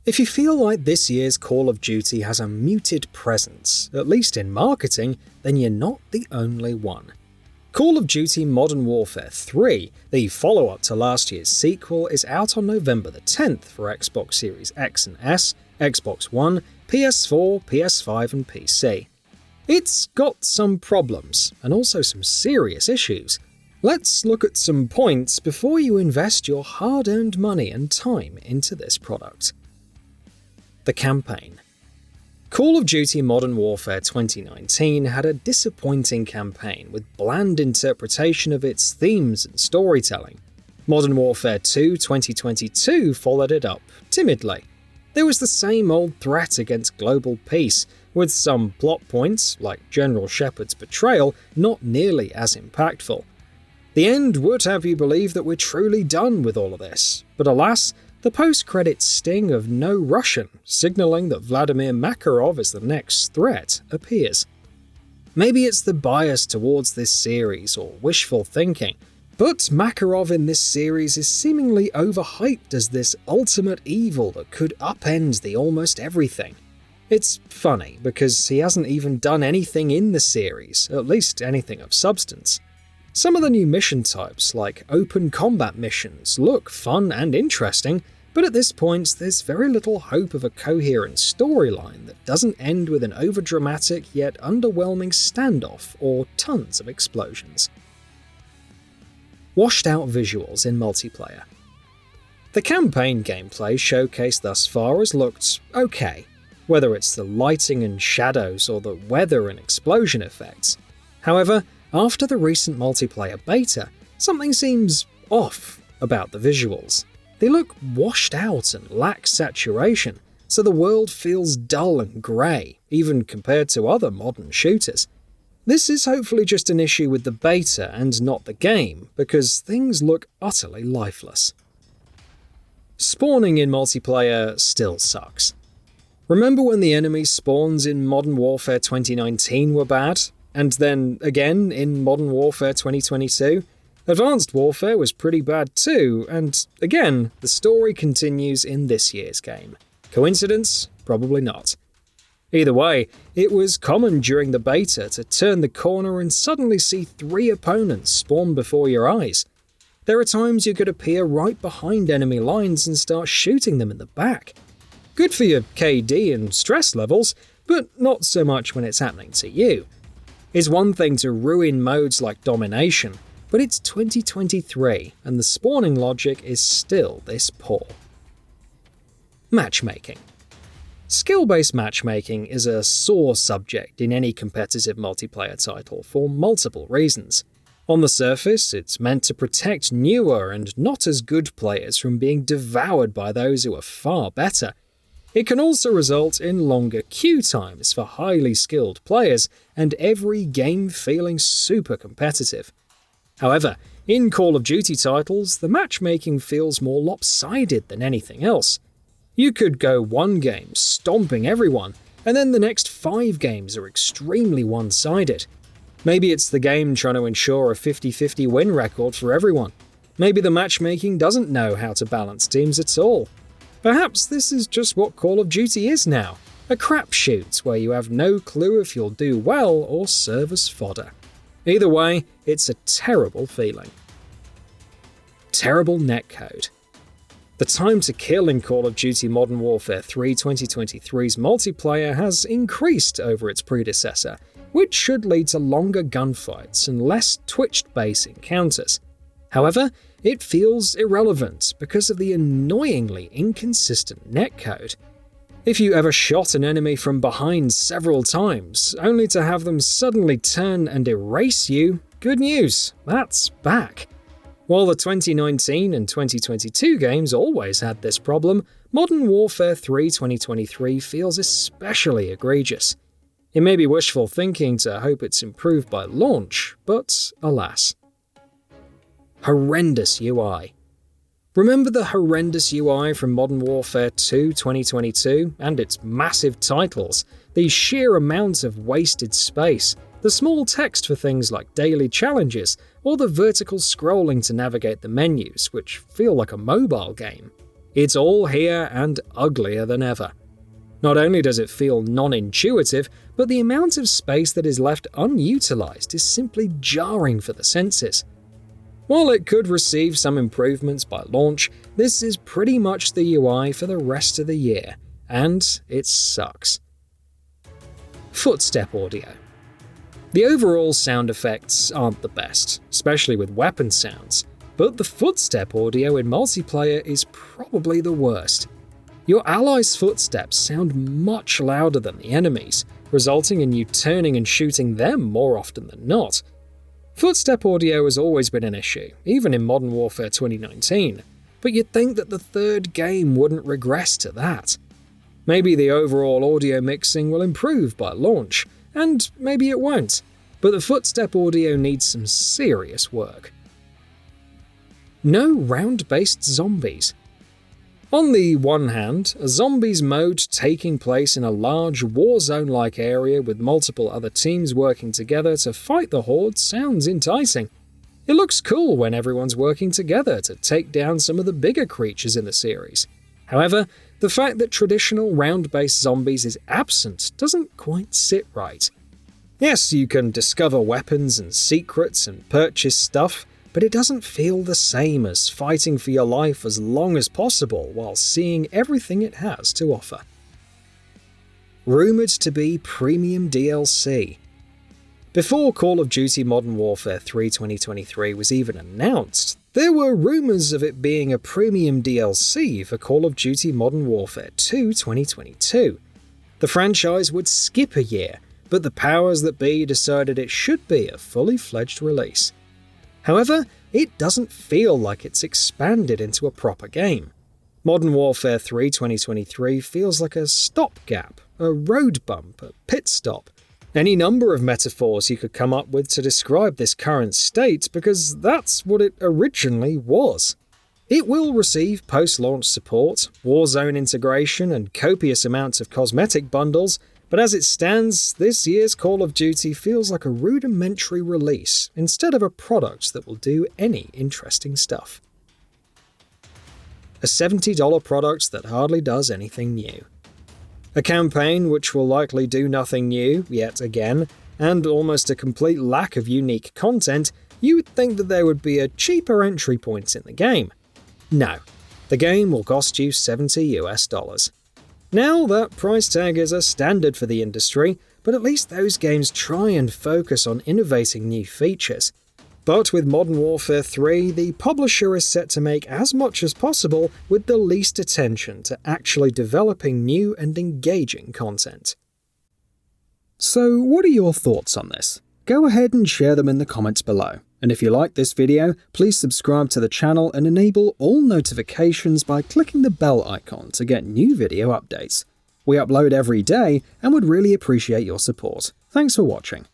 If you feel like this year's Call of Duty has a muted presence, at least in marketing, then you're not the only one. Call of Duty Modern Warfare 3, the follow-up to last year's sequel, is out on November the 10th for Xbox Series X and S, Xbox One, PS4, PS5 and PC. It's got some problems, and also some serious issues. Let's look at some points before you invest your hard-earned money and time into this product. The campaign. Call of Duty Modern Warfare 2019 had a disappointing campaign with bland interpretation of its themes and storytelling. Modern Warfare 2 2022 followed it up timidly. There was the same old threat against global peace, with some plot points, like General Shepard's betrayal, not nearly as impactful. The end would have you believe that we're truly done with all of this, but alas, the post-credits sting of no Russian, signalling that Vladimir Makarov is the next threat, appears. Maybe it's the bias towards this series or wishful thinking, but Makarov in this series is seemingly overhyped as this ultimate evil that could upend the almost everything. It's funny because he hasn't even done anything in the series, at least anything of substance. Some of the new mission types, like open combat missions, look fun and interesting, but at this point there's very little hope of a coherent storyline that doesn't end with an overdramatic yet underwhelming standoff or tons of explosions. Washed out visuals in multiplayer. The campaign gameplay showcased thus far has looked okay, whether it's the lighting and shadows or the weather and explosion effects. However, after the recent multiplayer beta, something seems off about the visuals. They look washed out and lack saturation, so the world feels dull and grey, even compared to other modern shooters. This is hopefully just an issue with the beta and not the game, because things look utterly lifeless. Spawning in multiplayer still sucks. Remember when the enemy spawns in Modern Warfare 2019 were bad? And then again in Modern Warfare 2022? Advanced Warfare was pretty bad too, and again, the story continues in this year's game. Coincidence? Probably not. Either way, it was common during the beta to turn the corner and suddenly see 3 opponents spawn before your eyes. There are times you could appear right behind enemy lines and start shooting them in the back. Good for your KD and stress levels, but not so much when it's happening to you. It's one thing to ruin modes like domination, but it's 2023 and the spawning logic is still this poor. Matchmaking. Skill-based matchmaking is a sore subject in any competitive multiplayer title for multiple reasons. On the surface, it's meant to protect newer and not as good players from being devoured by those who are far better. It can also result in longer queue times for highly skilled players, and every game feeling super competitive. However, in Call of Duty titles, the matchmaking feels more lopsided than anything else. You could go one game stomping everyone, and then the next 5 games are extremely one-sided. Maybe it's the game trying to ensure a 50-50 win record for everyone. Maybe the matchmaking doesn't know how to balance teams at all. Perhaps this is just what Call of Duty is now, a crapshoot where you have no clue if you'll do well or serve as fodder. Either way, it's a terrible feeling. Terrible netcode. The time to kill in Call of Duty Modern Warfare 3 2023's multiplayer has increased over its predecessor, which should lead to longer gunfights and less twitched-based encounters. However, it feels irrelevant because of the annoyingly inconsistent netcode. If you ever shot an enemy from behind several times, only to have them suddenly turn and erase you, good news, that's back. While the 2019 and 2022 games always had this problem, Modern Warfare 3 2023 feels especially egregious. It may be wishful thinking to hope it's improved by launch, but alas. Horrendous UI. Remember the horrendous UI from Modern Warfare 2 2022 and its massive titles, the sheer amount of wasted space, the small text for things like daily challenges, or the vertical scrolling to navigate the menus, which feel like a mobile game. It's all here and uglier than ever. Not only does it feel non-intuitive, but the amount of space that is left unutilized is simply jarring for the senses. While it could receive some improvements by launch, this is pretty much the UI for the rest of the year, and it sucks. Footstep audio. The overall sound effects aren't the best, especially with weapon sounds, but the footstep audio in multiplayer is probably the worst. Your allies' footsteps sound much louder than the enemies, resulting in you turning and shooting them more often than not. Footstep audio has always been an issue, even in Modern Warfare 2019, but you'd think that the third game wouldn't regress to that. Maybe the overall audio mixing will improve by launch, and maybe it won't, but the footstep audio needs some serious work. No round-based zombies. On the one hand, a zombies mode taking place in a large war-zone-like area with multiple other teams working together to fight the horde sounds enticing. It looks cool when everyone's working together to take down some of the bigger creatures in the series. However, the fact that traditional round-based zombies is absent doesn't quite sit right. Yes, you can discover weapons and secrets and purchase stuff, but it doesn't feel the same as fighting for your life as long as possible while seeing everything it has to offer. Rumoured to be premium DLC. Before Call of Duty Modern Warfare 3 2023 was even announced, there were rumours of it being a premium DLC for Call of Duty Modern Warfare 2 2022. The franchise would skip a year, but the powers that be decided it should be a fully fledged release. However, it doesn't feel like it's expanded into a proper game. Modern Warfare 3 2023 feels like a stopgap, a road bump, a pit stop. Any number of metaphors you could come up with to describe this current state, because that's what it originally was. It will receive post-launch support, Warzone integration, and copious amounts of cosmetic bundles, but as it stands, this year's Call of Duty feels like a rudimentary release instead of a product that will do any interesting stuff. A $70 product that hardly does anything new. A campaign which will likely do nothing new, yet again, and almost a complete lack of unique content, you would think that there would be a cheaper entry point in the game. No, the game will cost you $70 US. Now, that price tag is a standard for the industry, but at least those games try and focus on innovating new features. But with Modern Warfare 3, the publisher is set to make as much as possible with the least attention to actually developing new and engaging content. So, what are your thoughts on this? Go ahead and share them in the comments below. And if you like this video, please subscribe to the channel and enable all notifications by clicking the bell icon to get new video updates. We upload every day and would really appreciate your support. Thanks for watching.